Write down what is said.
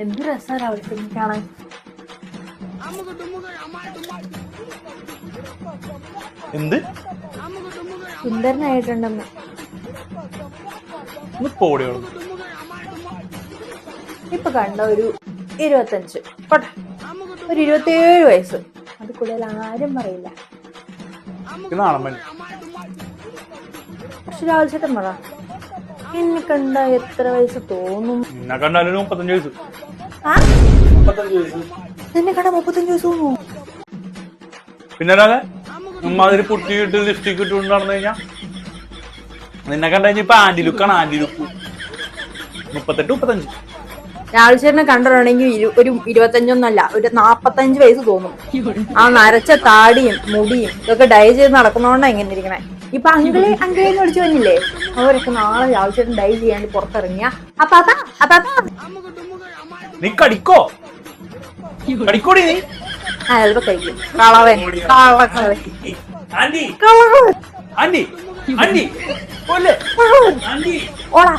എന്ത് രസാ രാവിലെ കാണാൻ. എന്ത് സുന്ദരനായിട്ടുണ്ടെന്ന്. ഇപ്പൊ കണ്ട ഒരു 25 പോട്ടെ, ഒരു 27 വയസ്സ്, അത് കൂടുതൽ ആരും പറയില്ല. പക്ഷെ രാവിലെ ചേട്ടൻ പറ, എന്നെ കണ്ട എത്ര വയസ്സ് തോന്നും? എന്നെ കണ്ടാലും 35 വയസ്സ്. എന്നെ കണ്ട 35 വയസ്സ് തോന്നുന്നു. പിന്നെ ഉമ്മാതിരി പുട്ടിയിട്ട് ലിപ്സ്റ്റിക് ഇട്ടുകൊണ്ട് നടന്നു കഴിഞ്ഞാ നിന്നെ കണ്ടു കഴിഞ്ഞ ഇപ്പൊ ആന്റി ലുക്കാണ്. Anti look 38-35. രാഹുൽ ചേട്ടനെ കണ്ടിട്ടുണ്ടെങ്കിൽ ഒരു 25 ഒരു 45 വയസ്സ് തോന്നും. ആ നരച്ച താടിയും മുടിയും ഇതൊക്കെ ഡൈ ചെയ്ത് നടക്കുന്നോണ്ടാ ഇങ്ങനെ ഇരിക്കണേ. ഇപ്പൊ അങ്കിളേന്ന് വിളിച്ചു വന്നില്ലേ, അവരൊക്കെ നാളെ രാഹുൽ ചേട്ടൻ ഡൈ ചെയ്യാണ്ട് പുറത്തിറങ്ങിയ നീ കടിക്കോ കടിക്കോടി നീ. ചിലപ്പോ കഴിക്കും. കളവൻ കളവൻ ആന്റി ആന്റി ആന്റി ഓളാ.